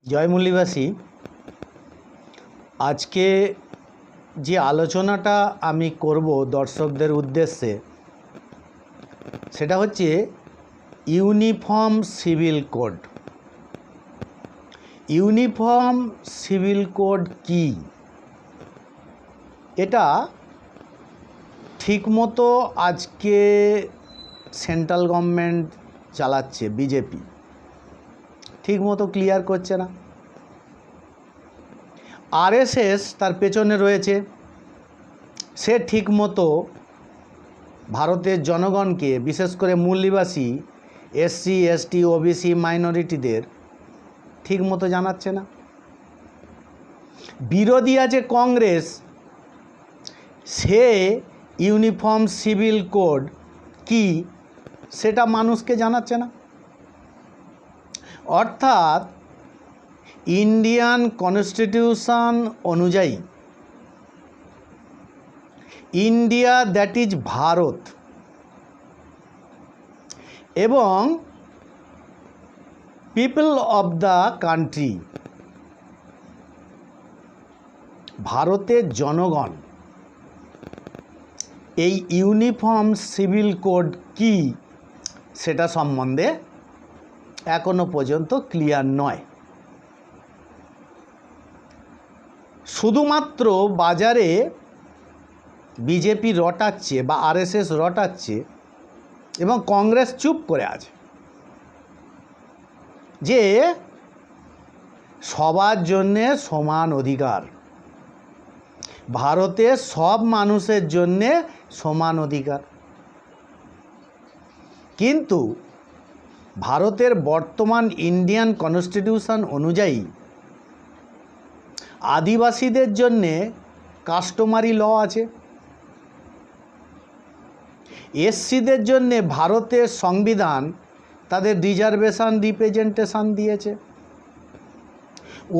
জয় মুল্লিবাসী। আজকে যে আলোচনাটা আমি করব দর্শকদের উদ্দেশ্যে সেটা হচ্ছে uniform civil code. Uniform civil code কি? এটা ঠিকমতো আজকে সেন্ট্রাল গভর্নমেন্ট চালাচ্ছে, বিজেপি ঠিকমতো ক্লিয়ার করছে না। আরএসএস তার পেছনে রয়েছে, সে ঠিকমতো ভারতের জনগণকে, বিশেষ করে মূল্যবাসী এসসি এসটি ওবিসি মাইনরিটিদের ঠিকমতো জানাচ্ছে না। বিরোধী আছে কংগ্রেস, সে ইউনিফর্ম সিভিল কোড কি সেটা মানুষকে জানাচ্ছে না। অর্থাৎ ইন্ডিয়ান কনস্টিটিউশন অনুযায়ী ইন্ডিয়া দ্যাট ইজ ভারত এবং পিপল অফ দ্য কান্ট্রি, ভারতের জনগণ, এই ইউনিফর্ম সিভিল কোড কি সেটা সম্বন্ধে এখনো পর্যন্ত ক্লিয়ার নয়। শুধুমাত্র বাজারে বিজেপি রটাচ্ছে বা আরএসএস রটাচ্ছে এবং কংগ্রেস চুপ করে আছে যে সবার জন্যে সমান অধিকার, ভারতের সব মানুষের জন্যে সমান অধিকার। কিন্তু ভারতের বর্তমান ইন্ডিয়ান কনস্টিটিউশন অনুযায়ী আদিবাসীদের জন্যে কাস্টমারি ল আছে, এসসিদের জন্যে ভারতের সংবিধান তাদের রিজার্ভেশন রিপ্রেজেন্টেশন দিয়েছে,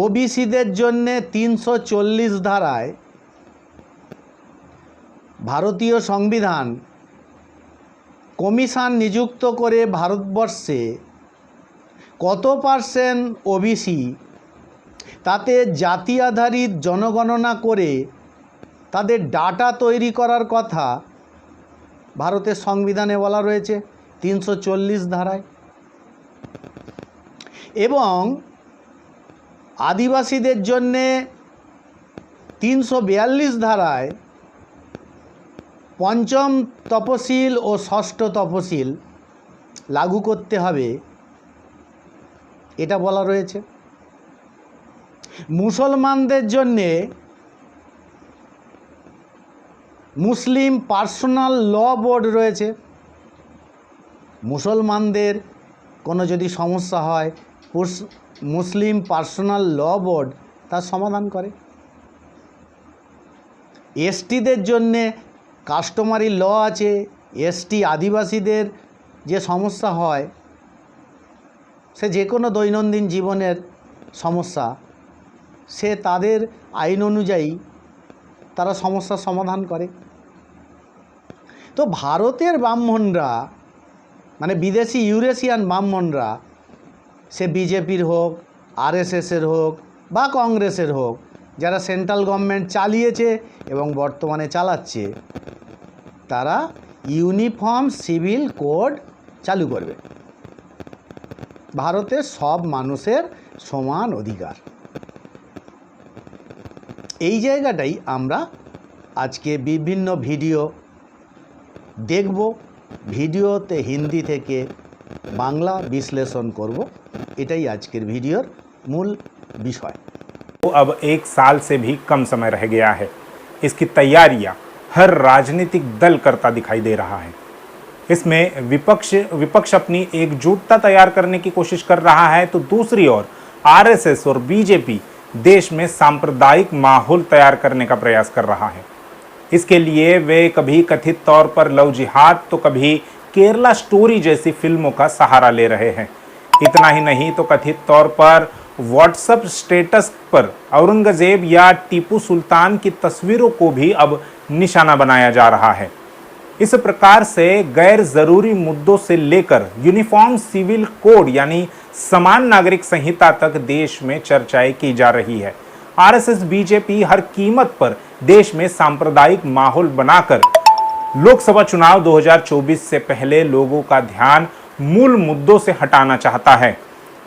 ওবিসিদের জন্যে 340 ধারায় ভারতীয় সংবিধান কমিশন নিযুক্ত করে ভারতবর্ষে কত পার্সেন্ট ওবিসি তাতে জাতি আধারিত জনগণনা করে তাদের ডাটা তৈরি করার কথা ভারতের সংবিধানে বলা রয়েছে 340 ধারায়। এবং আদিবাসীদের জন্যে 342 ধারায় পঞ্চম তপশিল ও ষষ্ঠ তপশিল লাগু করতে হবে, এটা বলা রয়েছে। মুসলমানদের জন্যে মুসলিম পার্সোনাল ল বোর্ড রয়েছে, মুসলমানদের কোনো যদি সমস্যা হয় মুসলিম পার্সোনাল ল বোর্ড তার সমাধান করে। এসটিদের জন্যে কাস্টমারি ল আছে, এসটি আদিবাসীদের যে সমস্যা হয় সে যে কোনো দৈনন্দিন জীবনের সমস্যা, সে তাদের আইন অনুযায়ী তারা সমস্যার সমাধান করে। তো ভারতের ব্রাহ্মণরা, মানে বিদেশি ইউরেশিয়ান ব্রাহ্মণরা, সে বিজেপির হোক, আরএসএসের হোক বা কংগ্রেসের হোক, যারা সেন্ট্রাল গভর্নমেন্ট চালিয়েছে এবং বর্তমানে চালাচ্ছে, তারা ইউনিফর্ম সিভিল কোড চালু করবে। ভারতের সব মানুষের সমান অধিকার, এই জায়গাটাই আমরা আজকে বিভিন্ন ভিডিও দেখব, ভিডিওতে হিন্দি থেকে বাংলা বিশ্লেষণ করব, এটাই আজকের ভিডিওর মূল বিষয়। अब 1 साल से भी कम समय रह गया है। इसकी तैयारियां हर राजनीतिक दल करता दिखाई दे रहा है। इसमें विपक्ष अपनी एकजुटता तैयार करने की कोशिश कर रहा है, तो दूसरी ओर आरएसएस और बीजेपी देश में सांप्रदायिक माहौल तैयार करने का प्रयास कर रहा है। इसके लिए वे कभी कथित तौर पर लव जिहाद तो कभी केरला स्टोरी जैसी फिल्मों का सहारा ले रहे हैं। इतना ही नहीं तो कथित तौर पर व्हाट्सएप स्टेटस पर औरंगजेब या टीपू सुल्तान की तस्वीरों को भी अब निशाना बनाया जा रहा है। इस प्रकार से गैर जरूरी मुद्दों से लेकर यूनिफॉर्म सिविल कोड यानी समान नागरिक संहिता तक देश में चर्चाएं की जा रही है। आरएसएस बीजेपी हर कीमत पर देश में सांप्रदायिक माहौल बनाकर लोकसभा चुनाव 2024 से पहले लोगों का ध्यान मूल मुद्दों से हटाना चाहता है।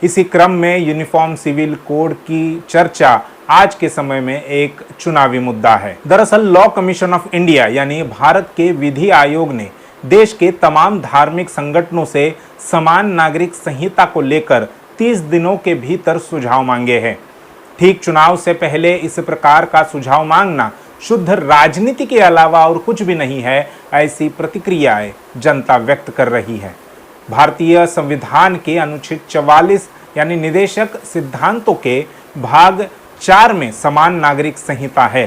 इसी क्रम में यूनिफॉर्म सिविल कोड की चर्चा आज के समय में एक चुनावी मुद्दा है। दरअसल लॉ कमीशन ऑफ इंडिया यानी भारत के विधि आयोग ने देश के तमाम धार्मिक संगठनों से समान नागरिक संहिता को लेकर 30 दिनों के भीतर सुझाव मांगे हैं। ठीक चुनाव से पहले इस प्रकार का सुझाव मांगना शुद्ध राजनीति के अलावा और कुछ भी नहीं है, ऐसी प्रतिक्रियाएं जनता व्यक्त कर रही है। भारतीय संविधान के अनुच्छेद 44 यानी निदेशक सिद्धांतों के भाग 4 में समान नागरिक संहिता है।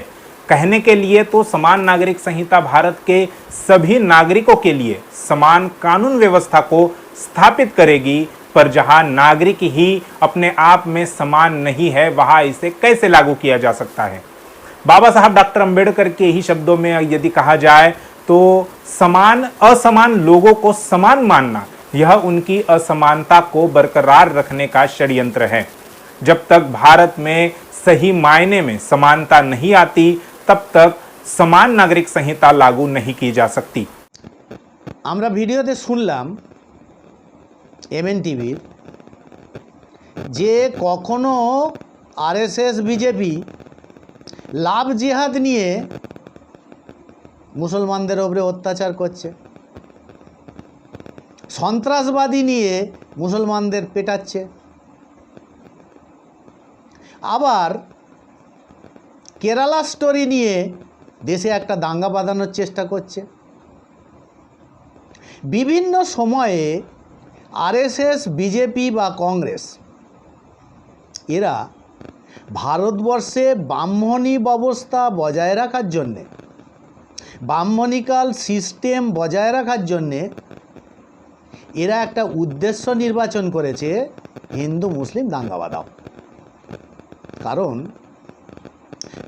कहने के लिए तो समान नागरिक संहिता भारत के सभी नागरिकों के लिए समान कानून व्यवस्था को स्थापित करेगी, पर जहां नागरिक ही अपने आप में समान नहीं है, वहां इसे कैसे लागू किया जा सकता है। बाबा साहब डॉक्टर अंबेडकर के ही शब्दों में यदि कहा जाए तो असमान लोगों को समान मानना यह उनकी असमानता को बरकरार रखने का षड्यंत्र है। जब तक भारत में सही मायने में समानता नहीं आती, तब तक समान नागरिक संहिता लागू नहीं की जा सकती। আমরা ভিডিওতে শুনলাম MNTV যে কখনো আরএসএস বিজেপি লাভ জিহাদ নিয়ে মুসলমানদের উপরে অত্যাচার করছে, সন্ত্রাসবাদী নিয়ে মুসলমানদের পেটাচ্ছে, আবার কেরালা স্টোরি নিয়ে দেশে একটা দাঙ্গা বাঁধানোর চেষ্টা করছে। বিভিন্ন সময়ে আরএসএস বিজেপি বা কংগ্রেস এরা ভারতবর্ষে ব্রাহ্মণী ব্যবস্থা বজায় রাখার জন্যে, ব্রাহ্মণিকাল সিস্টেম বজায় রাখার জন্যে এরা একটা উদ্দেশ্য নির্বাচন করেছে, হিন্দু মুসলিম দাঙ্গা বাঁধাও। কারণ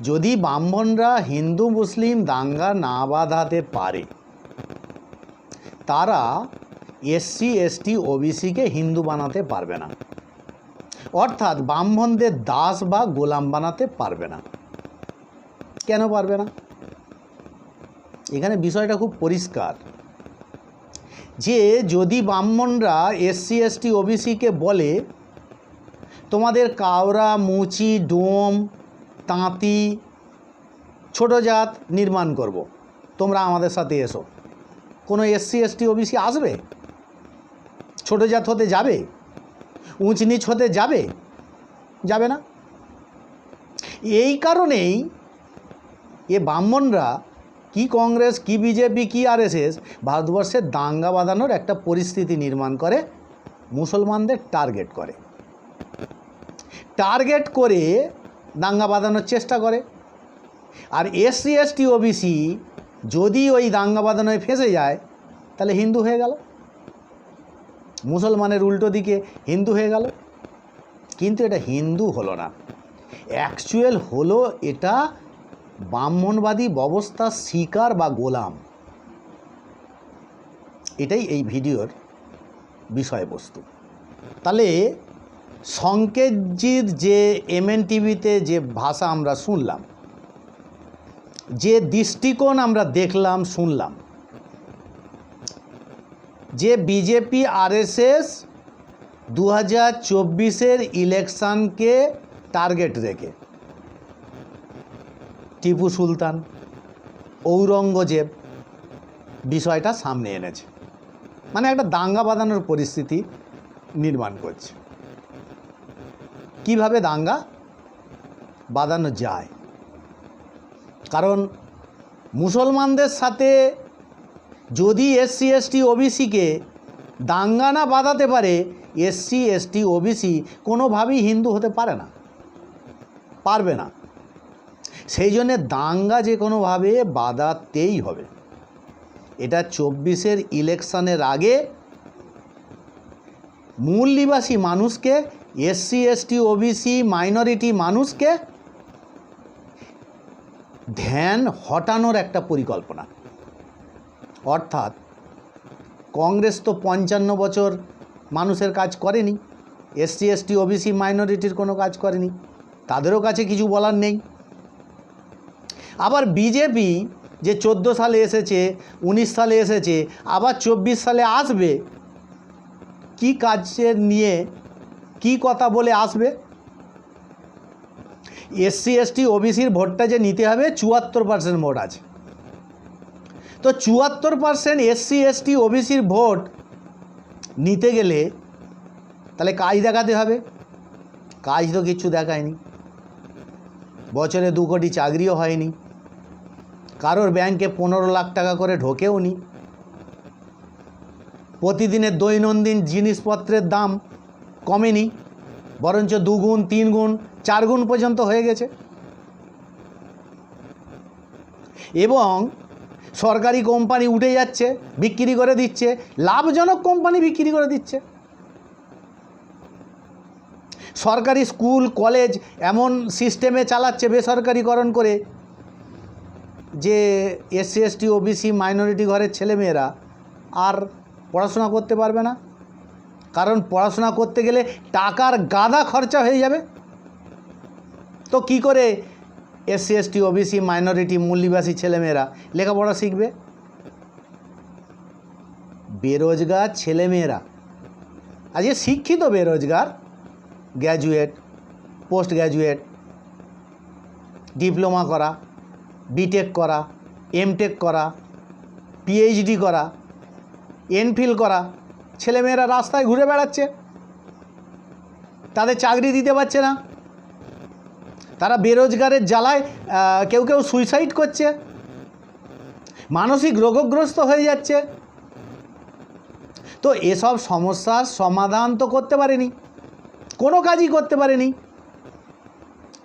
যদি ব্রাহ্মণরা হিন্দু মুসলিম দাঙ্গা না বাঁধাতে পারে, তারা এসসি এসটি ওবিসিকে হিন্দু বানাতে পারবে না, অর্থাৎ ব্রাহ্মণদের দাস বা গোলাম বানাতে পারবে না। কেন পারবে না? এখানে বিষয়টা খুব পরিষ্কার যে যদি ব্রাহ্মণরা এসসি এসটি ওবিসিকে বলে তোমাদের কাওরা মুচি ডোম তাঁতি ছোট জাত নির্মাণ করব, তোমরা আমাদের সাথে এসো, কোনো এসসি এসটি ওবিসি আসবে? ছোট জাত হতে যাবে? উঁচ নিচ হতে যাবে? যাবে না। এই কারণেই এ ব্রাহ্মণরা কি কংগ্রেস কি বিজেপি কি আরএসএস ভারতবর্ষে দাঙ্গা বাঁধানোর একটা পরিস্থিতি নির্মাণ করে, মুসলমানদের টার্গেট করে, টার্গেট করে দাঙ্গা বাঁধানোর চেষ্টা করে। আর এসসি এসটি ওবিসি যদি ওই দাঙ্গা বাঁধানোয় ফেঁসে যায় তাহলে হিন্দু হয়ে গেল, মুসলমানের উল্টো দিকে হিন্দু হয়ে গেল। কিন্তু এটা হিন্দু হলো না, অ্যাকচুয়াল হলো এটা ব্রাহ্মণবাদী ব্যবস্থার শিকার বা গোলাম। এটাই এই ভিডিওর বিষয়বস্তু। তাহলে সংকেতজির যে MNTVতে যে ভাষা আমরা শুনলাম, যে দৃষ্টিকোণ আমরা দেখলাম শুনলাম, যে বিজেপি আরএসএস 2024-এর ইলেকশনকে টার্গেট রেখে টিপু সুলতান ঔরঙ্গজেব বিষয়টা সামনে এনেছে, মানে একটা দাঙ্গা বাঁধানোর পরিস্থিতি নির্মাণ করছে। কিভাবে দাঙ্গা বাঁধানো যায়? কারণ মুসলমানদের সাথে যদি এসসি এসটি ওবিসিকে দাঙ্গা না বাঁধাতে পারে, এসসি এসটি ওবিসি কোনোভাবেই হিন্দু হতে পারে না, পারবে না। সেই জন্যে দাঙ্গা যে কোনোভাবে বাঁধাতেই হবে। এটা 24-এর ইলেকশনের আগে মূল নিবাসী মানুষকে, এসসি এসটি ওবিসি মাইনরিটি মানুষকে ধ্যান হটানোর একটা পরিকল্পনা। অর্থাৎ কংগ্রেস তো 55 বছর মানুষের কাজ করেনি, এসসি এসটি ওবিসি মাইনরিটির কোনো কাজ করেনি, তাদেরও কাছে কিছু বলার নেই। আবার বিজেপি যে 14 সালে এসেছে, 19 সালে এসেছে, আবার 24 সালে আসবে, কি কাজের নিয়ে কি কথা বলে আসবে? এসসি এসটি ওবিসির ভোটটা যে নিতে হবে 74% ভোট আছে, তো 74% এসসি এসটি ওবিসির ভোট নিতে গেলে তাহলে কাজ দেখাতে হবে। কাজ তো কিচ্ছু দেখায়নি, বছরে 2 কোটি চাকরিও হয়নি, কারোর ব্যাংকে 15 লাখ টাকা করে ঢোকেও নি, প্রতিদিনের দৈনন্দিন জিনিসপত্রের দাম কমেনি, বরঞ্চ 2 গুণ 3 গুণ 4 গুণ পর্যন্ত হয়ে গেছে। এবং সরকারি কোম্পানি উঠে যাচ্ছে, বিক্রি করে দিচ্ছে, লাভজনক কোম্পানি বিক্রি করে দিচ্ছে। সরকারি স্কুল কলেজ এমন সিস্টেমে চালাচ্ছে বেসরকারিকরণ করে যে এসসি এসটি ওবিসি মাইনরিটি ঘরের ছেলেমেয়েরা আর পড়াশোনা করতে পারবে না, কারণ পড়াশোনা করতে গেলে টাকার গাদা খরচা হয়ে যাবে। তো কি করে এসসি এসটি ওবিসি মাইনরিটি মূল্যবাসী ছেলেমেয়েরা লেখাপড়া শিখবে? বেরোজগার ছেলেমেয়েরা, আজকে শিক্ষিত বেরোজগার, গ্র্যাজুয়েট, পোস্ট গ্র্যাজুয়েট, ডিপ্লোমা করা, বিটেক করা, এমটেক করা, পিএইচডি করা, এমফিল করা ছেলেমেয়েরা রাস্তায় ঘুরে বেড়াচ্ছে, তাদের চাকরি দিতে পারছে না, তারা বেরোজগারের জ্বালায় কেউ কেউ সুইসাইড করছে, মানসিক রোগগ্রস্ত হয়ে যাচ্ছে। তো এসব সমস্যার সমাধান তো করতে পারেনি, কোনো কাজই করতে পারেনি।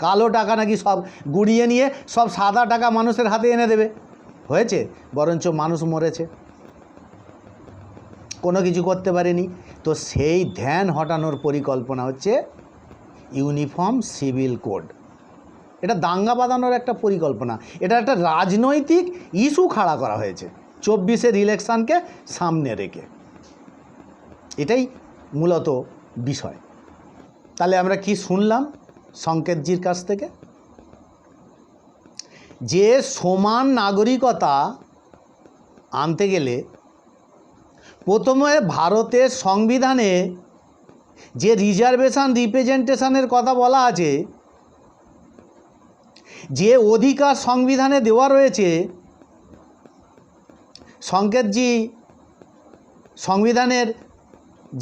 কালো টাকা নাকি সব গুড়িয়ে নিয়ে সব সাদা টাকা মানুষের হাতে এনে দেবে, হয়েছে? বরঞ্চ মানুষ মরেছে, কোনো কিছু করতে পারেনি। তো সেই ধ্যান হটানোর পরিকল্পনা হচ্ছে ইউনিফর্ম সিভিল কোড। এটা দাঙ্গা বাঁধানোর একটা পরিকল্পনা, এটা একটা রাজনৈতিক ইস্যু খাড়া করা হয়েছে 24-এর ইলেকশনকে সামনে রেখে, এটাই মূলত বিষয়। তাহলে আমরা কি শুনলাম সংকেতজির কাছ থেকে? যে সমান নাগরিকতা আনতে গেলে প্রথমে ভারতের সংবিধানে যে রিজার্ভেশন রিপ্রেজেন্টেশনের কথা বলা আছে, যে অধিকার সংবিধানে দেওয়া রয়েছে, সংকেতজি সংবিধানের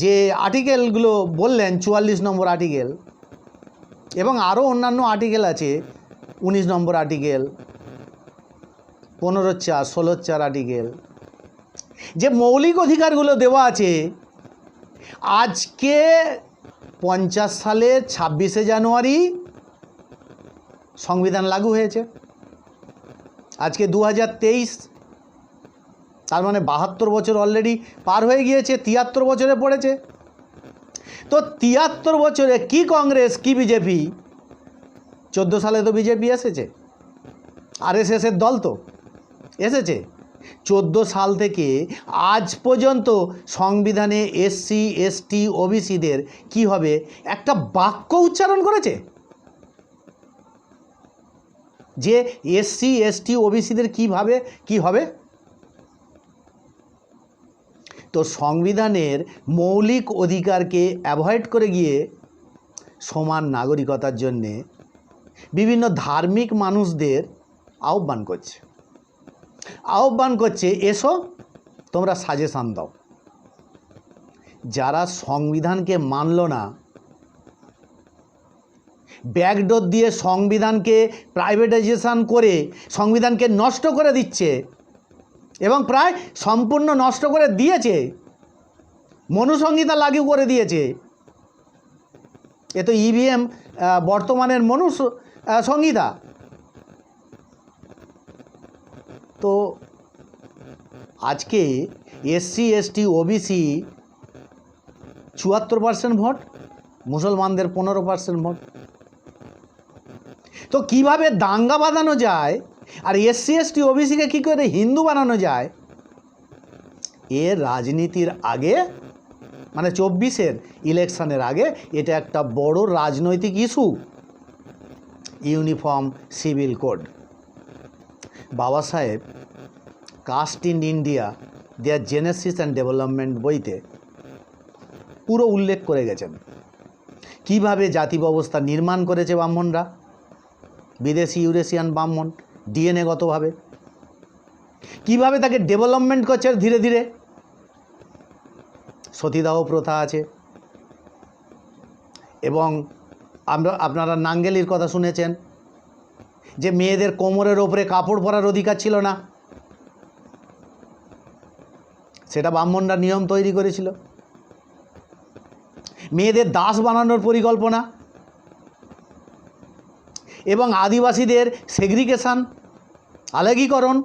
যে আর্টিকেলগুলো বললেন 44 নম্বর আর্টিকেল, এবং আরও অন্যান্য আর্টিকেল আছে, 19 নম্বর আর্টিকেল, 15(4), 16(4) আর্টিকেল, যে মৌলিক অধিকারগুলো দেওয়া আছে, আজকে 50 সালের 26শে জানুয়ারি সংবিধান লাগু হয়েছে, আজকে 2023, তার মানে 72 বছর অলরেডি পার হয়ে গিয়েছে, 73 বছরে পড়েছে। তো 73 বছরে কি কংগ্রেস কি বিজেপি, 14 সালে তো বিজেপি এসেছে, আরএসএসের দল তো এসেছে, 14 সাল থেকে আজ পর্যন্ত সংবিধানে এসসি এসটি ওবিসিদের কি হবে একটা বাক্য উচ্চারণ করেছে যে এসসি এসটি ওবিসিদের কীভাবে কি হবে? তো সংবিধানের মৌলিক অধিকারকে অ্যাভয়েড করে গিয়ে সমান নাগরিকতার জন্যে বিভিন্ন ধার্মিক মানুষদের আহ্বান করছে এসো তোমরা সাজেশান দাও। যারা সংবিধানকে মানল না, ব্যাকডোর দিয়ে সংবিধানকে প্রাইভেটাইজেশন করে সংবিধানকে নষ্ট করে দিচ্ছে এবং প্রায় সম্পূর্ণ নষ্ট করে দিয়েছে, মনুসংহিতা লাগু করে দিয়েছে। এ তো ইভিএম বর্তমানের সংহিতা। তো আজকে এসসি এসটি ওবিসি 74% ভোট, মুসলমানদের 15% ভোট। তো কিভাবে দাঙ্গা বাঁধানো যায় আর এসসি এসটি ওবিসিকে কী করে হিন্দু বানানো যায়, এর রাজনীতির আগে মানে 24-এর ইলেকশনের আগে এটা একটা বড় রাজনৈতিক issue, uniform civil code. Baba Saheb caste in India their genesis and development বইতে পুরো উল্লেখ করে গেছেন কিভাবে জাতি ব্যবস্থা নির্মাণ করেছে ব্রাহ্মণরা, বিদেশি ইউরেশিয়ান ব্রাহ্মণ ডিএনএগতভাবে কিভাবে তাকে ডেভেলপমেন্ট করছে ধীরে ধীরে। সতীদাহ প্রথা আছে এবং আপনারা নাঙ্গেলির কথা শুনেছেন যে মেয়েদের কোমরের ওপরে কাপড় পরার অধিকার ছিল না, সেটা ব্রাহ্মণরা নিয়ম তৈরি করেছিল। মেয়েদের দাস বানানোর পরিকল্পনা এবং আদিবাসীদের সেগ্রিগেশন, আলাগীকরণ,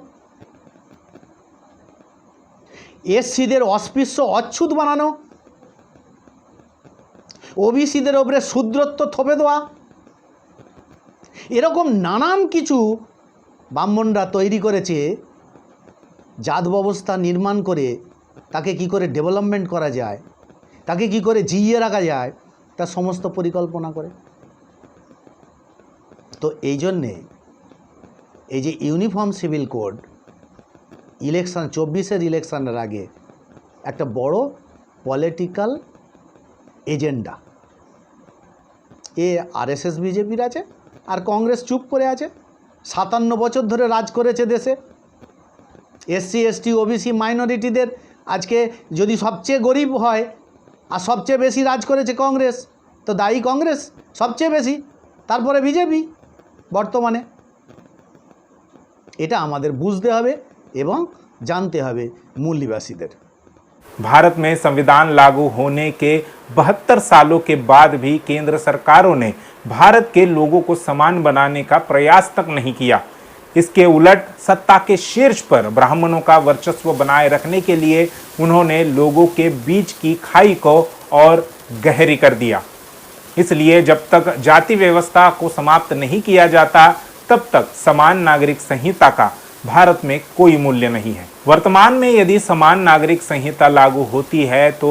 এসসিদের অস্পৃশ্য অচ্ছুত বানানো, ওবিসিদের ওপরে শূদ্রত্ব থপে দেওয়া, এরকম নানান কিছু ব্রাহ্মণরা তৈরি করেছে। জাত ব্যবস্থা নির্মাণ করে তাকে কি করে ডেভেলপমেন্ট করা যায়, তাকে কি করে জিইয়ে রাখা যায়, তার সমস্ত পরিকল্পনা করে। তো এই জন্যে এই যে ইউনিফর্ম সিভিল কোড ইলেকশন 24-এর ইলেকশনের আগে একটা বড় পলিটিক্যাল এজেন্ডা। এ আরএসএস বিজেপির আছে আর কংগ্রেস চুপ করে আছে। 57 বছর ধরে রাজ করেছে দেশে। এসসি এসটি ওবিসি মাইনরিটিদের আজকে যদি সবচেয়ে গরিব হয় আর সবচেয়ে বেশি রাজ করেছে কংগ্রেস, তো দায়ী কংগ্রেস সবচেয়ে বেশি, তারপরে বিজেপি বর্তমানে। এটা আমাদের বুঝতে হবে এবং जानते হবে मूल्यवासीদের। भारत में संविधान लागू होने के 72 सालों के बाद भी केंद्र सरकारों ने भारत के लोगों को समान बनाने का प्रयास तक नहीं किया। इसके उलट सत्ता के शीर्ष पर ब्राह्मणों का वर्चस्व बनाए रखने के लिए उन्होंने लोगों के बीच की खाई को और गहरी कर दिया। इसलिए जब तक जाति व्यवस्था को समाप्त नहीं किया जाता तब तक समान नागरिक संहिता का भारत में कोई मूल्य नहीं है। वर्तमान में यदि समान नागरिक संहिता लागू होती है तो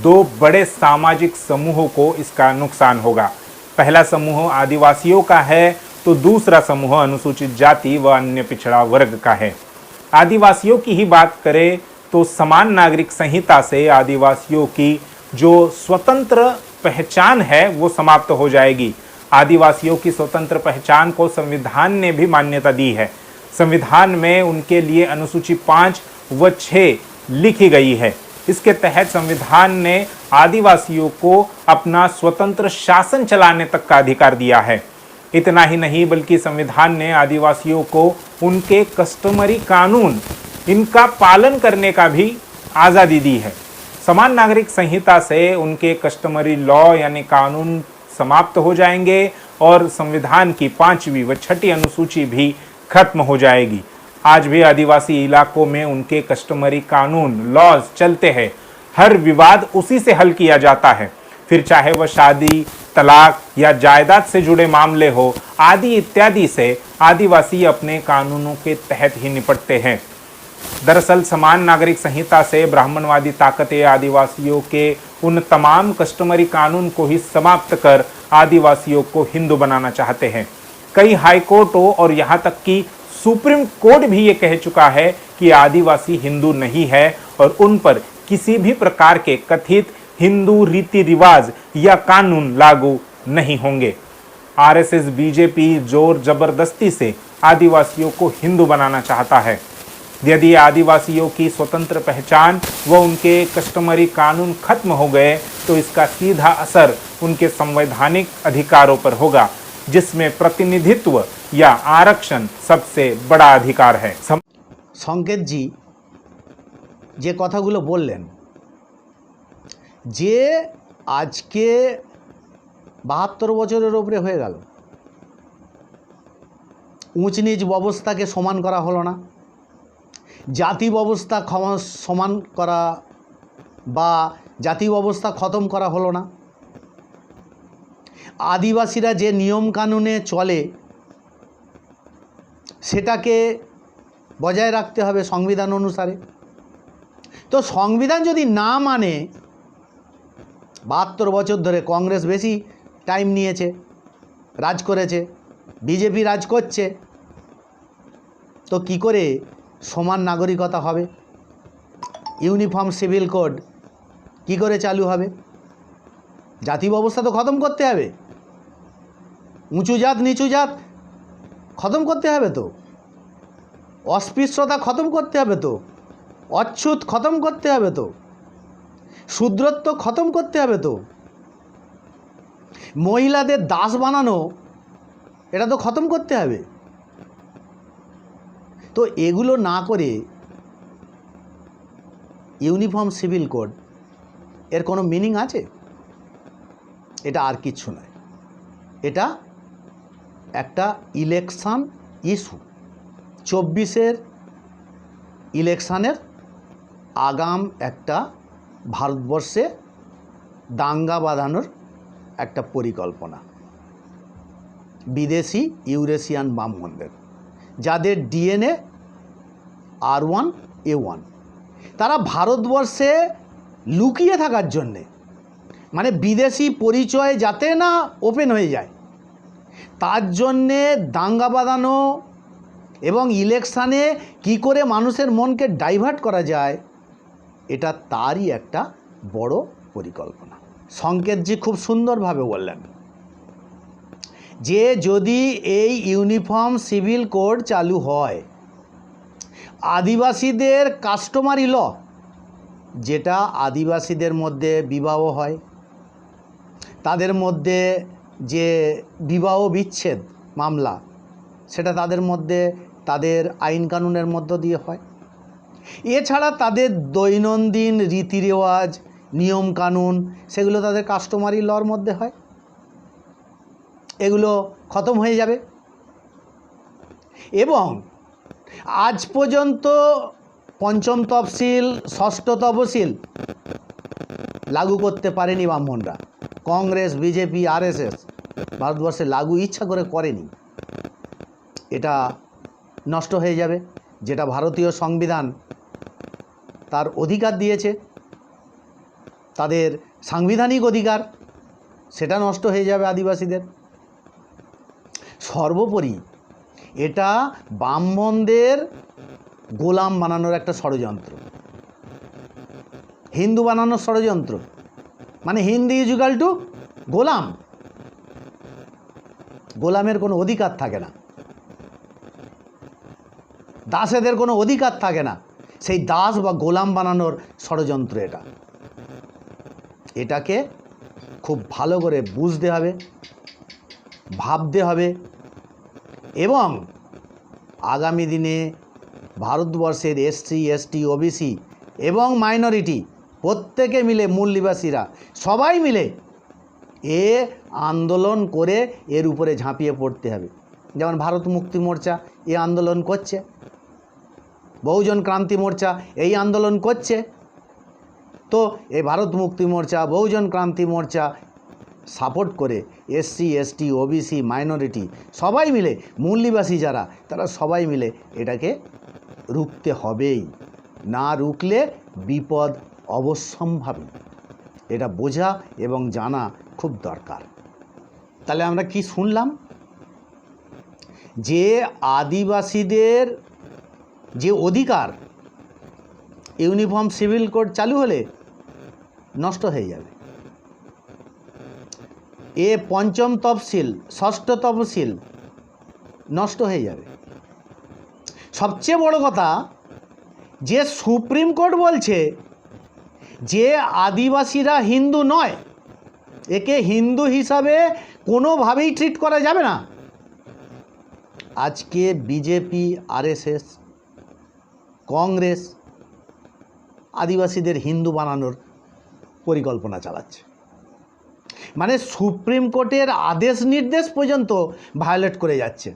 2 बड़े सामाजिक समूहों को इसका नुकसान होगा। पहला समूह आदिवासियों का है तो दूसरा समूह अनुसूचित जाति व अन्य पिछड़ा वर्ग का है। आदिवासियों की ही बात करें तो समान नागरिक संहिता से आदिवासियों की जो स्वतंत्र पहचान है वो समाप्त हो जाएगी। आदिवासियों की स्वतंत्र पहचान को संविधान ने भी मान्यता दी है। संविधान में उनके लिए अनुसूची 5 व 6 लिखी गई है। इसके तहत संविधान ने आदिवासियों को अपना स्वतंत्र शासन चलाने तक का अधिकार दिया है। इतना ही नहीं बल्कि संविधान ने आदिवासियों को उनके कस्टमरी कानून इनका पालन करने का भी आज़ादी दी है। समान नागरिक संहिता से उनके कस्टमरी लॉ यानी कानून समाप्त हो जाएंगे और संविधान की 5वीं व 6ठी अनुसूची भी खत्म हो जाएगी। आज भी आदिवासी इलाकों में उनके कस्टमरी कानून लॉज चलते हैं। हर विवाद उसी से हल किया जाता है, फिर चाहे वह शादी, तलाक या जायदाद से जुड़े मामले हो, आदि इत्यादि से आदिवासी अपने कानूनों के तहत ही निपटते हैं। दरअसल समान नागरिक संहिता से ब्राह्मणवादी ताकतें आदिवासियों के उन तमाम कस्टमरी कानून को ही समाप्त कर आदिवासियों को हिंदू बनाना चाहते हैं। कई हाईकोर्टों और यहाँ तक कि सुप्रीम कोर्ट भी ये कह चुका है कि आदिवासी हिंदू नहीं है और उन पर किसी भी प्रकार के कथित हिंदू रीति रिवाज या कानून लागू नहीं होंगे। आरएसएस बीजेपी जोर जबरदस्ती से आदिवासियों को हिंदू बनाना चाहता है। यदि आदिवासियों की स्वतंत्र पहचान व उनके कस्टमरी कानून खत्म हो गए तो इसका सीधा असर उनके संवैधानिक अधिकारों पर होगा, जिसमें प्रतिनिधित्व या आरक्षण सबसे बड़ा अधिकार है। संकेत जी যে কথাগুলো বললেন যে আজকে 72 বছরের উপরে হয়ে গেল উঁচ নিচ ব্যবস্থাকে সমান করা হলো না, জাতি ব্যবস্থা সমান করা বা জাতি ব্যবস্থা খতম করা হলো না, আদিবাসীরা যে নিয়ম কানুনে চলে সেটাকে বজায় রাখতে হবে সংবিধান অনুসারে। তো সংবিধান যদি না মানে, 72 বছর ধরে কংগ্রেস বেশি টাইম নিয়েছে, রাজ করেছে, বিজেপি রাজ করছে, তো কি করে সমান নাগরিকতা হবে? ইউনিফর্ম সিভিল কোড কি করে চালু হবে? জাতি ব্যবস্থা তো খতম করতে হবে, উঁচু জাত নিচু জাত খতম করতে হবে, তো অস্পৃশ্যতা খতম করতে হবে, তো অচ্ছুত খতম করতে হবে, তো শূদ্রত্ব খতম করতে হবে, তো মহিলাদের দাস বানানো এটা তো খতম করতে হবে। তো এগুলো না করে ইউনিফর্ম সিভিল কোড এর কোনো মিনিং আছে? এটা আর কিচ্ছু নয়, এটা একটা ইলেকশন ইস্যু। 24-এর ইলেকশানের আগাম একটা ভারতবর্ষে দাঙ্গা বাঁধানোর একটা পরিকল্পনা বিদেশি ইউরেশিয়ান বামপন্থীদের, যাদের ডিএনএ R1A1, তারা ভারতবর্ষে লুকিয়ে থাকার জন্যে, মানে বিদেশি পরিচয় যাতে না ওপেন হয়ে যায় তার জন্যে দাঙ্গা বাঁধানো এবং ইলেকশানে কি করে মানুষের মনকে ডাইভার্ট করা যায়, এটা তারই একটা বড় পরিকল্পনা। সংকেতজি খুব সুন্দরভাবে বললেন যে যদি এই ইউনিফর্ম সিভিল কোড চালু হয়, আদিবাসীদের কাস্টমারি ল, যেটা আদিবাসীদের মধ্যে বিবাহ হয়, তাদের মধ্যে যে বিবাহ বিচ্ছেদ মামলা, সেটা তাদের মধ্যে তাদের আইন কানুনের মধ্য দিয়ে হয়। এছাড়া তাদের দৈনন্দিন রীতি রেওয়াজ নিয়ম কানুন সেগুলো তাদের কাস্টমারি লর মধ্যে হয়। এগুলো খতম হয়ে যাবে। এবং আজ পর্যন্ত পঞ্চম তফসিল ষষ্ঠ তফসিল লাগু করতে পারেনি ব্রাহ্মণরা। কংগ্রেস বিজেপি আরএসএস ভারতবর্ষে লাগু ইচ্ছা করে করেনি। এটা নষ্ট হয়ে যাবে, যেটা ভারতীয় সংবিধান তার অধিকার দিয়েছে, তাদের সাংবিধানিক অধিকার, সেটা নষ্ট হয়ে যাবে আদিবাসীদের। সর্বোপরি এটা ব্রাহ্মণদের গোলাম বানানোর একটা ষড়যন্ত্র, হিন্দু বানানোর ষড়যন্ত্র। মানে হিন্দু ইজ ইকুয়াল টু গোলাম, গোলামের কোনো অধিকার থাকে না, দাসেদের কোনো অধিকার থাকে না। সেই দাস বা গোলাম বানানোর ষড়যন্ত্র এটা। এটাকে খুব ভালো করে বুঝতে হবে, ভাবতে হবে এবং আগামী দিনে ভারতবর্ষের এসসি এসটি ওবিসি এবং মাইনরিটি প্রত্যেকে মিলে, মূল নিবাসীরা সবাই মিলে এ আন্দোলন করে এর উপরে ঝাঁপিয়ে পড়তে হবে। যেমন ভারত মুক্তি মোর্চা এ আন্দোলন করছে, বহুজন ক্রান্তি মোর্চা এই আন্দোলন করছে। তো এই ভারত মুক্তি মোর্চা, বহুজন ক্রান্তি মোর্চা সাপোর্ট করে এসসি এসটি ওবিসি মাইনরিটি সবাই মিলে, মূল নিবাসী যারা, তারা সবাই মিলে এটাকে রুখতে হবেই। না রুখলে বিপদ অবশ্যম্ভাবী। এটা বোঝা এবং জানা খুব দরকার। তাহলে আমরা কি শুনলাম? যে আদিবাসীদের যে অধিকার ইউনিফর্ম সিভিল কোড চালু হলে নষ্ট হয়ে যাবে। এ পঞ্চম তফসিল ষষ্ঠ তফসিল নষ্ট হয়ে যাবে। সবচেয়ে বড় কথা যে সুপ্রিম কোর্ট বলছে যে আদিবাসীরা হিন্দু নয়, একে হিন্দু হিসাবে কোনোভাবেই ট্রিট করা যাবে না। আজকে বিজেপি আরএসএস কংগ্রেস আদিবাসীদের হিন্দু বানানোর পরিকল্পনা চালাচ্ছে। মানে সুপ্রিম কোর্টের আদেশ নির্দেশ পর্যন্ত ভায়োলেট করে যাচ্ছে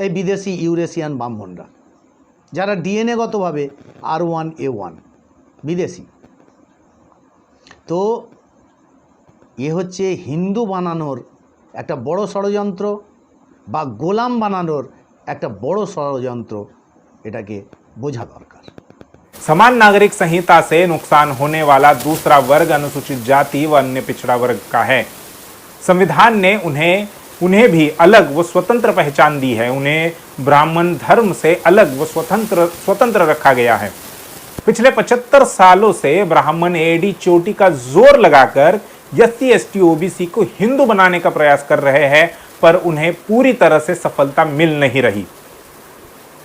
এই বিদেশি ইউরেশিয়ান ব্রাহ্মণরা, যারা ডিএনএগতভাবে R1A1 বিদেশি। তো এ হচ্ছে হিন্দু বানানোর একটা বড় ষড়যন্ত্র বা গোলাম বানানোর একটা বড় ষড়যন্ত্র। এটাকে বোঝা দরকার। समान नागरिक संहिता से नुकसान होने वाला दूसरा वर्ग अनुसूचित जाति व अन्य पिछड़ा वर्ग का है। संविधान ने उन्हें भी अलग व स्वतंत्र पहचान दी है। उन्हें ब्राह्मण धर्म से अलग व स्वतंत्र रखा गया है। पिछले 75 सालों से ब्राह्मण एडी चोटी का जोर लगाकर SC ST OBC को हिंदू बनाने का प्रयास कर रहे हैं, पर उन्हें पूरी तरह से सफलता मिल नहीं रही।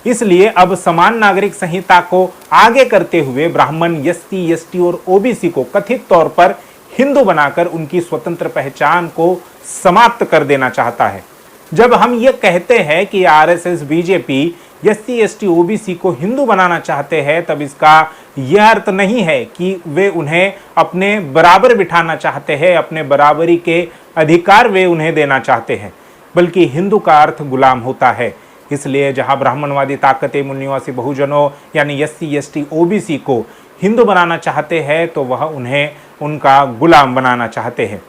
इसलिए अब समान नागरिक संहिता को आगे करते हुए ब्राह्मण SC ST और OBC को कथित तौर पर हिंदू बनाकर उनकी स्वतंत्र पहचान को समाप्त कर देना चाहता है। जब हम ये कहते हैं कि RSS BJP SC ST OBC को हिंदू बनाना चाहते हैं, तब इसका यह अर्थ नहीं है कि वे उन्हें अपने बराबर बिठाना चाहते हैं, अपने बराबरी के अधिकार वे उन्हें देना चाहते हैं, बल्कि हिंदू का अर्थ गुलाम होता है। इसलिए जहां ब्राह्मणवादी ताकतें मूल निवासी बहुजनों यानी SC ST OBC को हिंदू बनाना चाहते हैं, तो वह उन्हें उनका गुलाम बनाना चाहते हैं।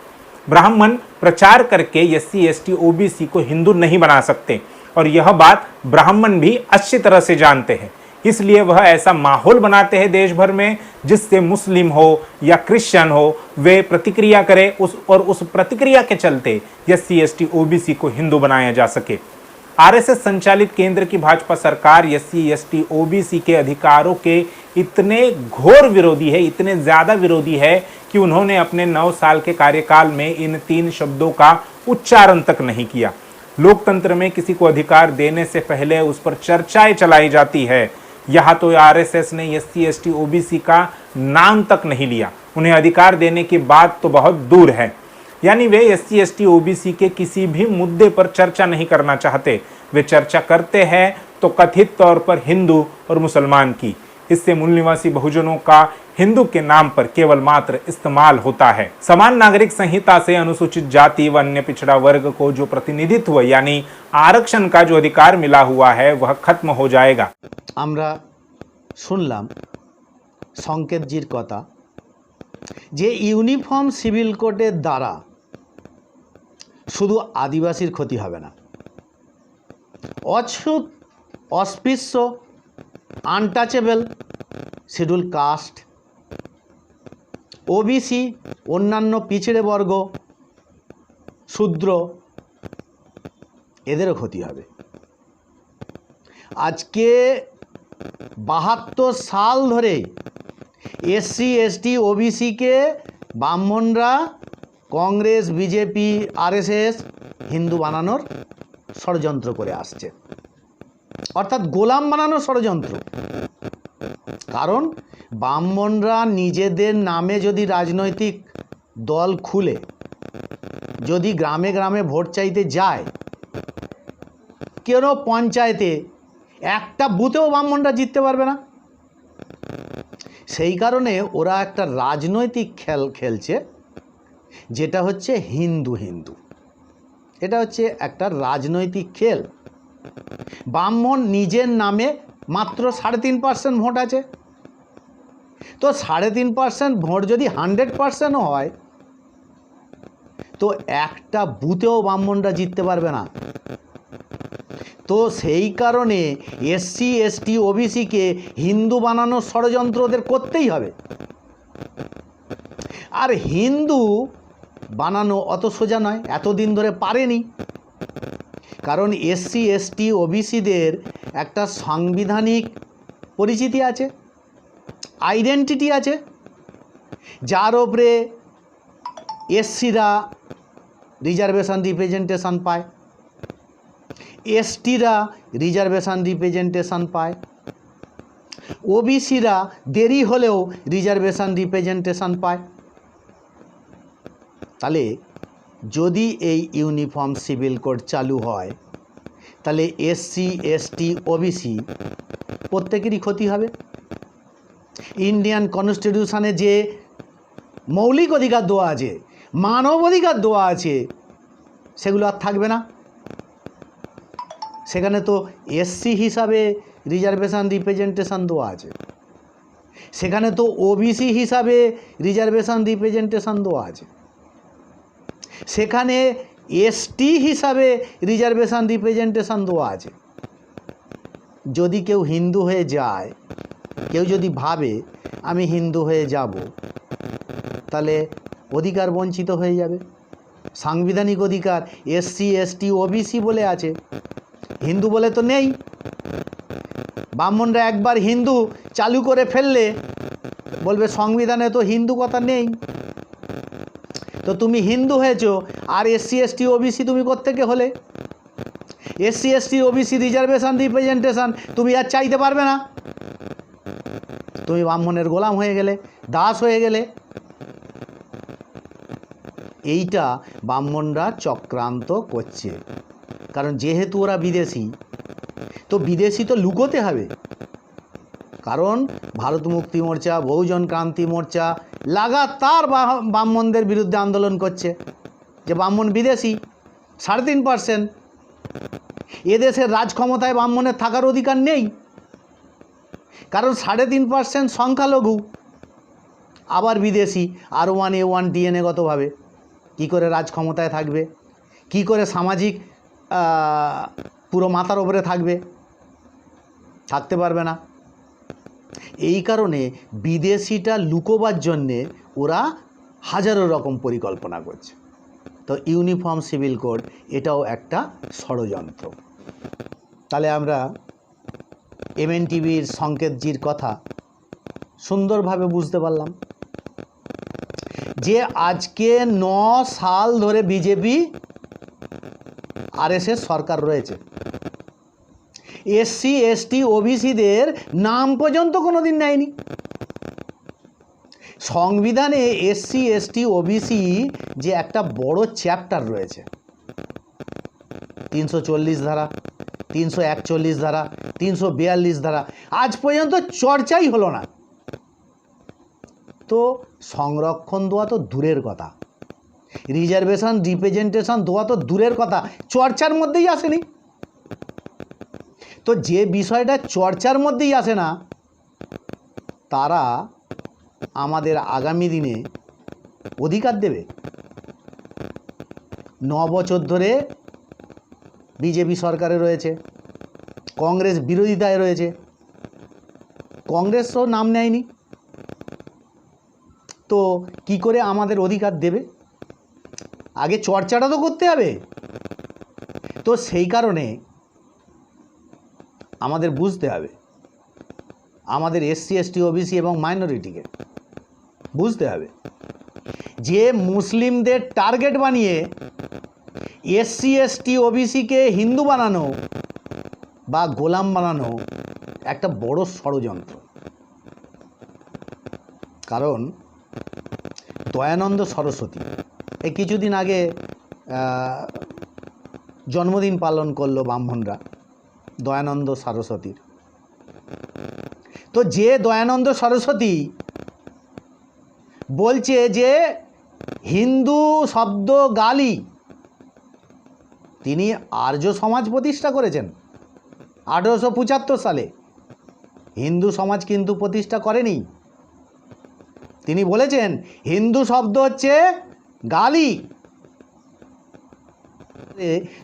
ब्राह्मण प्रचार करके SC ST OBC को हिंदू नहीं बना सकते, और यह बात ब्राह्मण भी अच्छी तरह से जानते हैं। इसलिए वह ऐसा माहौल बनाते हैं देश भर में जिससे मुस्लिम हो या क्रिश्चियन हो वे प्रतिक्रिया करें, उस प्रतिक्रिया के चलते SC ST OBC को हिंदू बनाया जा सके। RSS संचालित केंद्र की भाजपा सरकार SC ST OBC के अधिकारों के इतने घोर विरोधी है, इतने ज्यादा विरोधी है कि उन्होंने अपने 9 साल के कार्यकाल में इन 3 शब्दों का उच्चारण तक नहीं किया। लोकतंत्र में किसी को अधिकार देने से पहले उस पर चर्चाएं चलाई जाती है। यहाँ तो RSS ने SC ST OBC का नाम तक नहीं लिया। उन्हें अधिकार देने की बात तो बहुत दूर है। यानी वे SC ST OBC के किसी भी मुद्दे पर चर्चा नहीं करना चाहते। वे चर्चा करते हैं तो कथित तौर पर हिंदू और मुसलमान की। इससे मूल निवासी बहुजनों का हिंदू के नाम पर केवल मात्र इस्तेमाल होता है। समान नागरिक संहिता से अनुसूचित जाति व अन्य पिछड़ा वर्ग को जो प्रतिनिधित्व यानी आरक्षण का जो अधिकार मिला हुआ है वह खत्म हो जाएगा। আমরা শুনলাম সংকেতজির কথা যে ইউনিফর্ম সিভিল কোডের দ্বারা শুধু আদিবাসীর ক্ষতি হবে না, অচ্যুত অস্পৃশ্য আনটাচেবল শিডিউল কাস্ট ওবিসি অন্যান্য পিছড়ে বর্গ শূদ্র এদেরও ক্ষতি হবে। আজকে 72 সাল ধরে SC ST OBC কে ব্রাহ্মণরা কংগ্রেস বিজেপি RSS হিন্দু বানানোর ষড়যন্ত্র করে আসছে, অর্থাৎ গোলাম বানানোর ষড়যন্ত্র। কারণ ব্রাহ্মণরা নিজেদের নামে যদি রাজনৈতিক দল খুলে যদি গ্রামে গ্রামে ভোট চাইতে যায়, কেন পঞ্চায়েতে একটা বুথেও ব্রাহ্মণরা জিততে পারবে না। সেই কারণে ওরা একটা রাজনৈতিক খেল খেলছে, যেটা হচ্ছে হিন্দু হিন্দু। এটা হচ্ছে একটা রাজনৈতিক খেল। ব্রাহ্মণ নিজের নামে মাত্র 3.5% ভোট আছে, তো 3.5% ভোট যদি 100% হয় তো একটা বুথেও ব্রাহ্মণরা জিততে পারবে না। তো সেই কারণে SC ST OBC কে হিন্দু বানানোর ষড়যন্ত্র ওদের করতেই হবে। আর হিন্দু বানানো অত সোজা নয়, এতদিন ধরে পারেনি। কারণ SC ST OBCদের একটা সাংবিধানিক পরিচিতি আছে, আইডেন্টিটি আছে, যার ওপরে SCরা রিজার্ভেশন রিপ্রেজেন্টেশন পায়, STরা রিজার্ভেশন রিপ্রেজেন্টেশন পায়, OBCরা দেরি হলেও রিজার্ভেশন রিপ্রেজেন্টেশন পায়। তাহলে যদি এই ইউনিফর্ম সিভিল কোড চালু হয় তাহলে SC ST OBC প্রত্যেকেরই ক্ষতি হবে। ইন্ডিয়ান কনস্টিটিউশনে যে মৌলিক অধিকার দেওয়া আছে, মানব অধিকার দেওয়া আছে, সেগুলো আর থাকবে না। সেখানে তো SC হিসাবে রিজার্ভেশন রিপ্রেজেন্টেশন দেওয়া আছে, সেখানে তো OBC হিসাবে রিজার্ভেশন রিপ্রেজেন্টেশন দেওয়া আছে, সেখানে ST হিসাবে রিজার্ভেশন রিপ্রেজেন্টেশন দেওয়া আছে। যদি কেউ হিন্দু হয়ে যায় কেউ যদি ভাবে আমি হিন্দু হয়ে যাব, তাহলে অধিকার বঞ্চিত হয়ে যাবে। সাংবিধানিক অধিকার এসসি এসটি ওবিসি বলে আছে, হিন্দু বলে তো নেই। ব্রাহ্মণরা একবার হিন্দু চালু করে ফেললে বলবে সংবিধানে তো হিন্দু কথা নেই। তো তুমি হিন্দু হয়েছো, আর এসসি এসটি ওবিসি তুমি কোত্থেকে হলে? SC ST OBC reservation representation তুমি আর চাইতে পারবে না। তুমি ব্রাহ্মণের গোলাম হয়ে গেলে, দাস হয়ে গেলে। এইটা ব্রাহ্মণরা চক্রান্ত করছে, কারণ যেহেতু ওরা বিদেশি, তো বিদেশি তো লুকোতে হবে। কারণ ভারত মুক্তি মোর্চা, বহুজন ক্রান্তি মোর্চা লাগাতার ব্রাহ্মণদের বিরুদ্ধে আন্দোলন করছে যে ব্রাহ্মণ বিদেশি। 3.5%। এদেশের রাজক্ষমতায় ব্রাহ্মণের থাকার অধিকার নেই, কারণ 3.5% সংখ্যালঘু, আবার বিদেশি, R1A1 ডিএনএগতভাবে কী করে রাজক্ষমতায় থাকবে? কি করে সামাজিক পুরো মাথার ওপরে থাকবে? থাকতে পারবে না। এই কারণে বিদেশিটা লুকোবার জন্যে ওরা হাজারো রকম পরিকল্পনা করছে। তো ইউনিফর্ম সিভিল কোড এটাও একটা ষড়যন্ত্র। তাহলে আমরা MNTVর সংকেতজির কথা সুন্দরভাবে বুঝতে পারলাম যে আজকে 9 সাল ধরে বিজেপি RSS সরকার রয়েছে। এসসি এসটি ওবিসিদের নাম পর্যন্ত কোনো দিন নেয়নি। সংবিধানে এসসি এসটি ওবিসি যে একটা বড় চ্যাপ্টার রয়েছে, 340 ধারা, 341 ধারা, 342 ধারা, আজ পর্যন্ত চর্চাই হলো না। তো সংরক্ষণ দেওয়া তো দূরের কথা, রিজার্ভেশন রিপ্রেজেন্টেশন দেওয়া তো দূরের কথা, চর্চার মধ্যেই আসেনি। তো যে বিষয়টা চর্চার মধ্যেই আসে না, তারা আমাদের আগামী দিনে অধিকার দেবে? 9 বছর ধরে বিজেপি সরকারে রয়েছে, কংগ্রেস বিরোধিতায় রয়েছে, কংগ্রেসও নাম নেয়নি। তো কি করে আমাদের অধিকার দেবে? আগে চর্চাটা তো করতে হবে। তো সেই কারণে আমাদের বুঝতে হবে, আমাদের এসসি এসটি ওবিসি এবং মাইনরিটিকে বুঝতে হবে যে মুসলিমদের টার্গেট বানিয়ে এসসি এসটি ওবিসিকে হিন্দু বানানো বা গোলাম বানানো একটা বড় ষড়যন্ত্র। কারণ দয়ানন্দ সরস্বতী এই কিছুদিন আগে জন্মদিন পালন করলো ব্রাহ্মণরা, দয়ানন্দ সরস্বতীর। তো যে দয়ানন্দ সরস্বতী বলছে যে হিন্দু শব্দ গালি, তিনি আর্য সমাজ প্রতিষ্ঠা করেছেন 1875 সালে। হিন্দু সমাজ কিন্তু প্রতিষ্ঠা করেনি। তিনি বলেছেন হিন্দু শব্দ হচ্ছে গালি।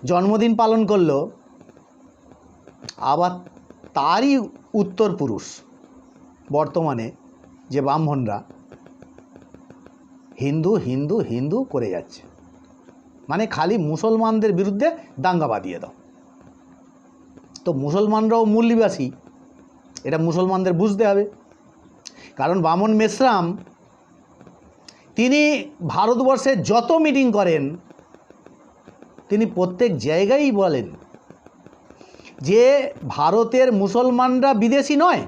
জন্মদিন পালন করলো, আবার তারই উত্তর পুরুষ বর্তমানে যে ব্রাহ্মণরা হিন্দু হিন্দু হিন্দু করে যাচ্ছে, মানে খালি মুসলমানদের বিরুদ্ধে দাঙ্গা বাঁধিয়ে দাও। তো মুসলমানরাও মূল্যবাসী, এটা মুসলমানদের বুঝতে হবে। কারণ বামন মেশরাম তিনি ভারতবর্ষে যত মিটিং করেন, তিনি প্রত্যেক জায়গায় বলেন যে ভারতের মুসলমানরা বিদেশি নয়,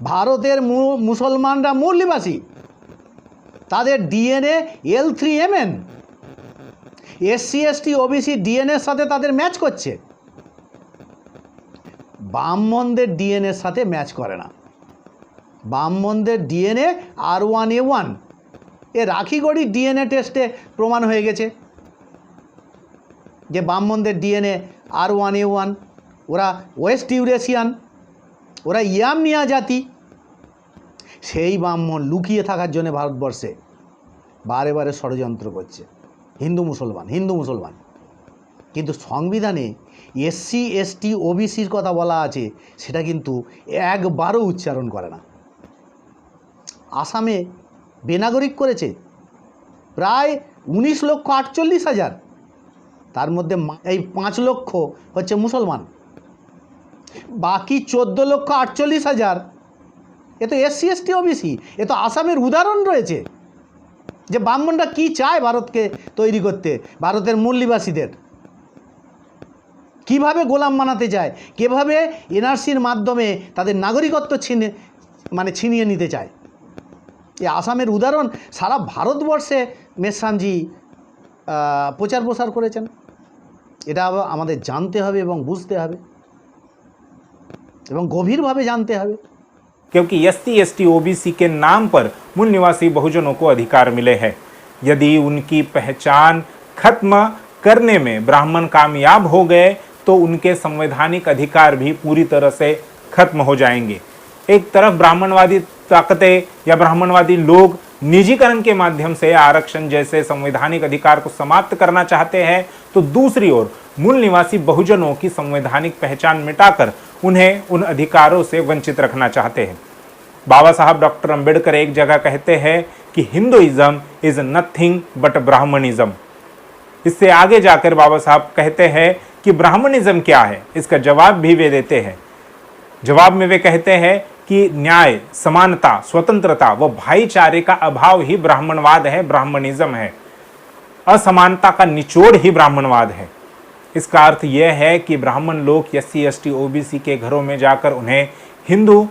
ভারতের মুসলমানরা মূলনিবাসী, তাদের DNA L3MN, SC ST OBC ডিএনএর সাথে তাদের ম্যাচ করছে, ব্রাহ্মণদের ডিএনএর সাথে ম্যাচ করে না। ব্রাহ্মণদের ডিএনএ R1A1, এ রাখিগড়ি ডিএনএ টেস্টে প্রমাণ হয়ে গেছে যে ব্রাহ্মণদের ডিএনএ R1A1, ওরা ওয়েস্ট ইউরেশিয়ান, ওরা ইয়ামনিয়া জাতি। সেই ব্রাহ্মণ লুকিয়ে থাকার জন্য ভারতবর্ষে বারে বারে ষড়যন্ত্র করছে, হিন্দু মুসলমান হিন্দু মুসলমান। কিন্তু সংবিধানে এসসি এসটি ওবিসির কথা বলা আছে, সেটা কিন্তু একবারও উচ্চারণ করে না। আসামে বেনাগরিক করেছে প্রায় 19,48,000, তার মধ্যে এই 5 লক্ষ হচ্ছে মুসলমান, বাকি 14,48,000 এ তো এসসি এসটি ওবিসি। এ তো আসামের উদাহরণ রয়েছে যে ব্রাহ্মণরা কি চায় ভারতকে তৈরি করতে, ভারতের মূল নিবাসীদের কিভাবে বানাতে চায়, কিভাবে এনআরসির মাধ্যমে তাদের নাগরিকত্ব ছিনিয়ে নিতে চায়। এই আসামের উদাহরণ সারা ভারতবর্ষে মেশরামজি প্রচার প্রসার করেছেন। এটা আমাদের জানতে হবে এবং বুঝতে হবে এবং গভীরভাবে জানতে হবে। क्योंकि एसटी एसटी ओबीसी के नाम पर मूल निवासी बहुजनों को अधिकार मिले हैं। यदि उनकी पहचान खत्म करने में ब्राह्मण कामयाब हो गए तो उनके संवैधानिक अधिकार भी पूरी तरह से खत्म हो जाएंगे। एक तरफ ब्राह्मणवादी ताकतें या ब्राह्मणवादी लोग निजीकरण के माध्यम से आरक्षण जैसे संवैधानिक अधिकार को समाप्त करना चाहते हैं, तो दूसरी ओर मूल निवासी बहुजनों की संवैधानिक पहचान मिटाकर उन्हें उन अधिकारों से वंचित रखना चाहते हैं। बाबा साहब डॉक्टर अंबेडकर एक जगह कहते हैं कि Hinduism is nothing but Brahmanism. इससे आगे जाकर बाबा साहब कहते हैं कि ब्राह्मणिज्म क्या है, इसका जवाब भी वे देते हैं। जवाब में वे कहते हैं कि न्याय, समानता, स्वतंत्रता व भाईचारे का अभाव ही ब्राह्मणवाद है, ब्राह्मणिज्म है। असमानता का निचोड़ ही ब्राह्मणवाद है। इसका अर्थ यह है कि ब्राह्मण लोग एससी एसटी ओबीसी के घरों में जाकर उन्हें हिंदू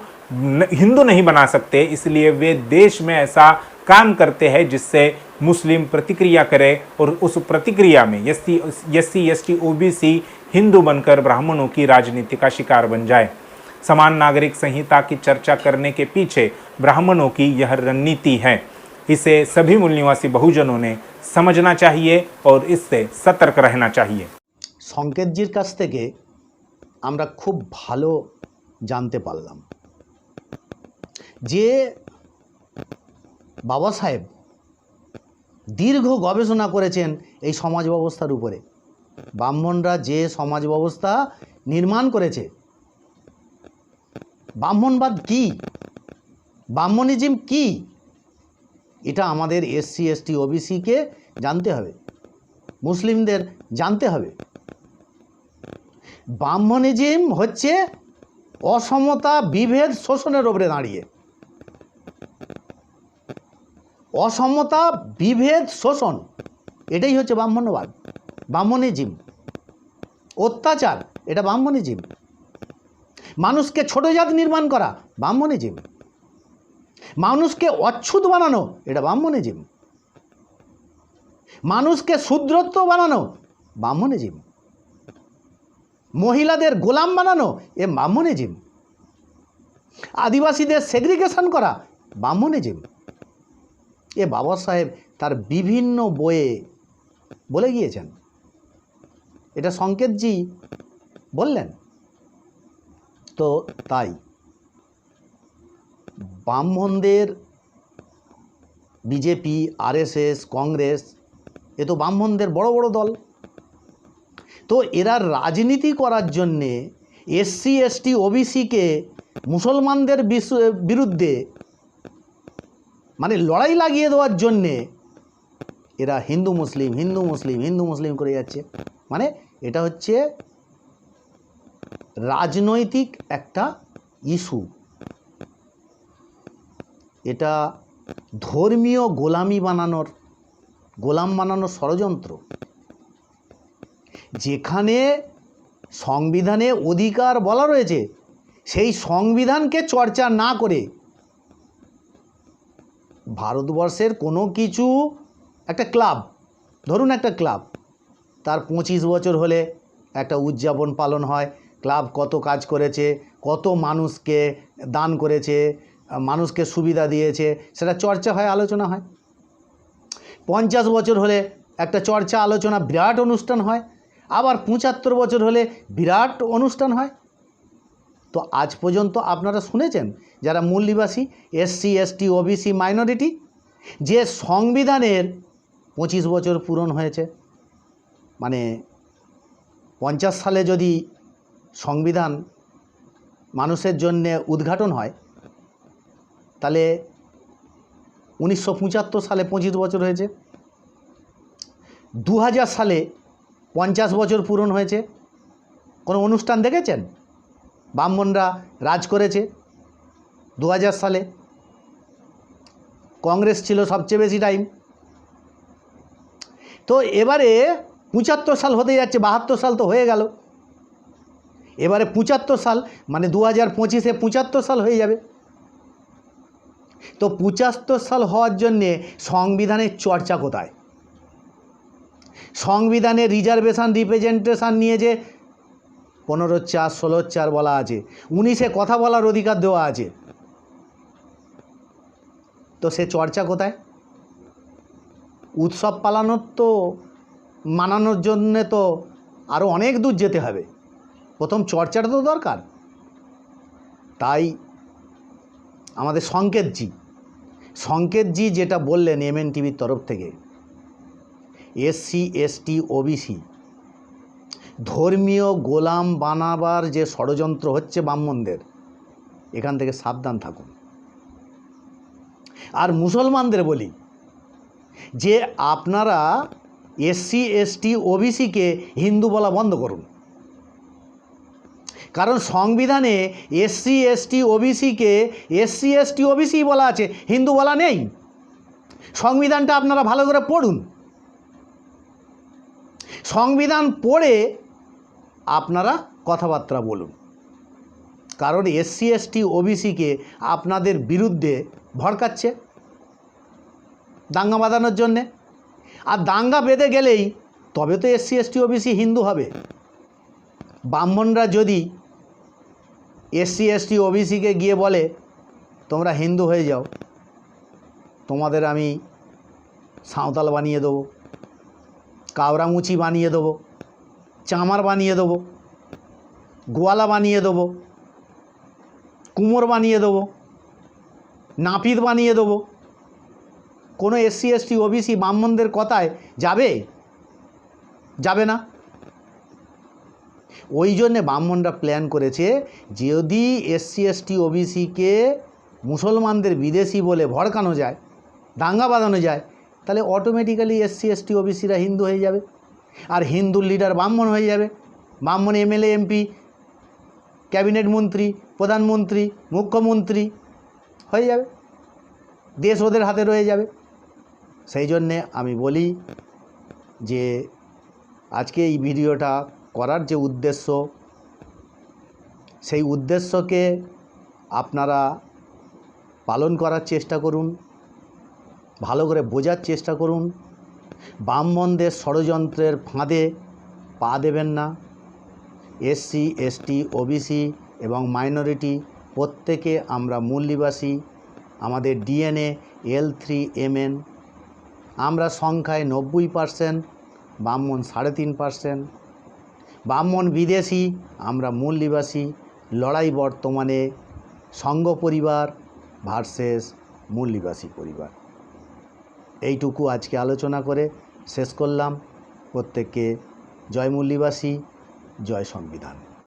नहीं बना सकते, इसलिए वे देश में ऐसा काम करते हैं जिससे मुस्लिम प्रतिक्रिया करे और उस प्रतिक्रिया में एससी एसटी ओबीसी हिंदू बनकर ब्राह्मणों की राजनीति का शिकार बन जाए। समान नागरिक संहिता की चर्चा करने के पीछे ब्राह्मणों की यह रणनीति है। इसे सभी मूल निवासी बहुजनों ने समझना चाहिए और इससे सतर्क रहना चाहिए। সংকেতজির কাছ থেকে আমরা খুব ভালো জানতে পারলাম যে বাবা সাহেব দীর্ঘ গবেষণা করেছেন এই সমাজ ব্যবস্থার উপরে। ব্রাহ্মণরা যে সমাজ ব্যবস্থা নির্মাণ করেছে, ব্রাহ্মণবাদ কি, ব্রাহ্মণিজম কি, এটা আমাদের এসসি এসটি ওবিসিকে জানতে হবে, মুসলিমদের জানতে হবে। ব্রাহ্মণিজম হচ্ছে অসমতা, বিভেদ, শোষণের ওপরে দাঁড়িয়ে। অসমতা, বিভেদ, শোষণ, এটাই হচ্ছে ব্রাহ্মণ্যবাদ, ব্রাহ্মণিজম। অত্যাচার, এটা ব্রাহ্মণিজম। মানুষকে ছোট জাত নির্মাণ করা, ব্রাহ্মণিজম। মানুষকে অচ্ছুত বানানো, এটা ব্রাহ্মণিজম। মানুষকে শূদ্রত্ব বানানো, ব্রাহ্মণিজম। মহিলাদের গোলাম বানানো, এ ব্রাহ্মণিজম। আদিবাসীদের সেগ্রিগেশন করা, ব্রাহ্মণিজম। এ বাবা সাহেব তার বিভিন্ন বইয়ে বলে গিয়েছেন। এটা সংকেতজি বললেন। তো তাই ব্রাহ্মণদের বিজেপি, আরএসএস, কংগ্রেস, এ তো ব্রাহ্মণদের বড় বড় দল। তো এরা রাজনীতি করার জন্যে এসসি এসটি ওবিসিকে মুসলমানদের বিরুদ্ধে মানে লড়াই লাগিয়ে দেওয়ার জন্যে এরা হিন্দু মুসলিম হিন্দু মুসলিম হিন্দু মুসলিম করে যাচ্ছে। মানে এটা হচ্ছে রাজনৈতিক একটা ইস্যু, এটা ধর্মীয় গোলাম বানানোর ষড়যন্ত্র। যেখানে সংবিধানে অধিকার বলা রয়েছে, সেই সংবিধানকে চর্চা না করে ভারতবর্ষের কোনো কিছু, একটা ক্লাব, ধরুন একটা ক্লাব, তার 25 বছর হলে একটা উদযাপন পালন হয়। ক্লাব কত কাজ করেছে, কত মানুষকে দান করেছে, মানুষকে সুবিধা দিয়েছে, সেটা চর্চা হয়, আলোচনা হয়। 50 বছর হলে একটা চর্চা, আলোচনা, বিরাট অনুষ্ঠান হয়। আবার 75 বছর হলে বিরাট অনুষ্ঠান হয়। তো আজ পর্যন্ত আপনারা শুনেছেন যারা মূল নিবাসী, এসসি এসটি ওবিসি মাইনরিটি, যে সংবিধানের 25 বছর পূরণ হয়েছে, মানে 50 সালে যদি সংবিধান মানুষের জন্য উদ্ঘাটন হয়, তাহলে 1975 সালে 25 বছর হয়েছে, 2000 সালে 50 বছর পূরণ হয়েছে। কোনো অনুষ্ঠান দেখেছেন? ব্রাহ্মণরা রাজ করেছে 2000 সালে, কংগ্রেস ছিল সবচেয়ে বেশি টাইম। তো এবারে 75 সাল হতে যাচ্ছে, 72 সাল তো হয়ে গেল, এবারে 75 সাল মানে 2025-এ 75 সাল হয়ে যাবে। তো 75 সাল হওয়ার জন্যে সংবিধানের চর্চা কোথায়? সংবিধানে রিজার্ভেশন রিপ্রেজেন্টেশন নিয়ে যে 15-4, 16-4 বলা আছে, 19-এ কথা বলার অধিকার দেওয়া আছে, তো সে চর্চা কোথায়? উৎসব পালানোর তো মানানোর জন্যে তো আরও অনেক দূর যেতে হবে, প্রথম চর্চাটা তো দরকার। তাই আমাদের সংকেতজি যেটা বললেন MNTVর তরফ থেকে, SC ST OBC ধর্মীয় গোলাম বানাবার যে ষড়যন্ত্র হচ্ছে ব্রাহ্মণদের, এখান থেকে সাবধান থাকুন। আর মুসলমানদের বলি যে আপনারা SC ST OBCকে হিন্দু বলা বন্ধ করুন, কারণ সংবিধানে SC ST OBCকে SC ST OBC বলা আছে, হিন্দু বলা নেই। সংবিধানটা আপনারা ভালো করে পড়ুন, সংবিধান পড়ে আপনারা কথাবার্তা বলুন, কারণ SC ST OBCকে আপনাদের বিরুদ্ধে ভড়কাচ্ছে দাঙ্গা বাঁধানোর জন্যে। আর দাঙ্গা বেঁধে গেলেই তবে তো SC ST OBC হিন্দু হবে। ব্রাহ্মণরা যদি SC ST OBCকে গিয়ে বলে তোমরা হিন্দু হয়ে যাও, তোমাদের আমি সাঁওতাল বানিয়ে দেবো, কাওরামুচি বানিয়ে দেবো, চামার বানিয়ে দেবো, গোয়ালা বানিয়ে দেবো, কুমোর বানিয়ে দেবো, নাপিত বানিয়ে দেবো, কোনো SC ST OBC ব্রাহ্মণদের কথায় যাবে? যাবে না। ওই জন্যে ব্রাহ্মণরা প্ল্যান করেছে, যদি SC ST OBCকে মুসলমানদের বিদেশি বলে ভড়কানো যায়, দাঙ্গা বাঁধানো যায়, তাহলে অটোমেটিক্যালি SC ST OBCরা হিন্দু হয়ে যাবে, আর হিন্দুর লিডার ব্রাহ্মণ হয়ে যাবে। ব্রাহ্মণ MLA MP, ক্যাবিনেট মন্ত্রী, প্রধানমন্ত্রী, মুখ্যমন্ত্রী হয়ে যাবে, দেশ ওদের হাতে রয়ে যাবে। সেই জন্যে আমি বলি যে আজকে এই ভিডিওটা করার যে উদ্দেশ্য, সেই উদ্দেশ্যকে আপনারা পালন করার চেষ্টা করুন, ভালো করে বোঝার চেষ্টা করুন। ব্রাহ্মণদের ষড়যন্ত্রের ফাঁদে পা দেবেন না। SC ST OBC এবং মাইনরিটি প্রত্যেকে আমরা মূল নিবাসী, আমাদের DNA L3MN, আমরা সংখ্যায় 90%, ব্রাহ্মণ 3.5%, ব্রাহ্মণ বিদেশি, আমরা মূল নিবাসী। লড়াই বর্তমানে সংঘ পরিবার ভার্সেস মূল নিবাসী পরিবার। এইটুকু আজকে আলোচনা করে শেষ করলাম। প্রত্যেককে জয় মূল নিবাসী, জয় সংবিধান।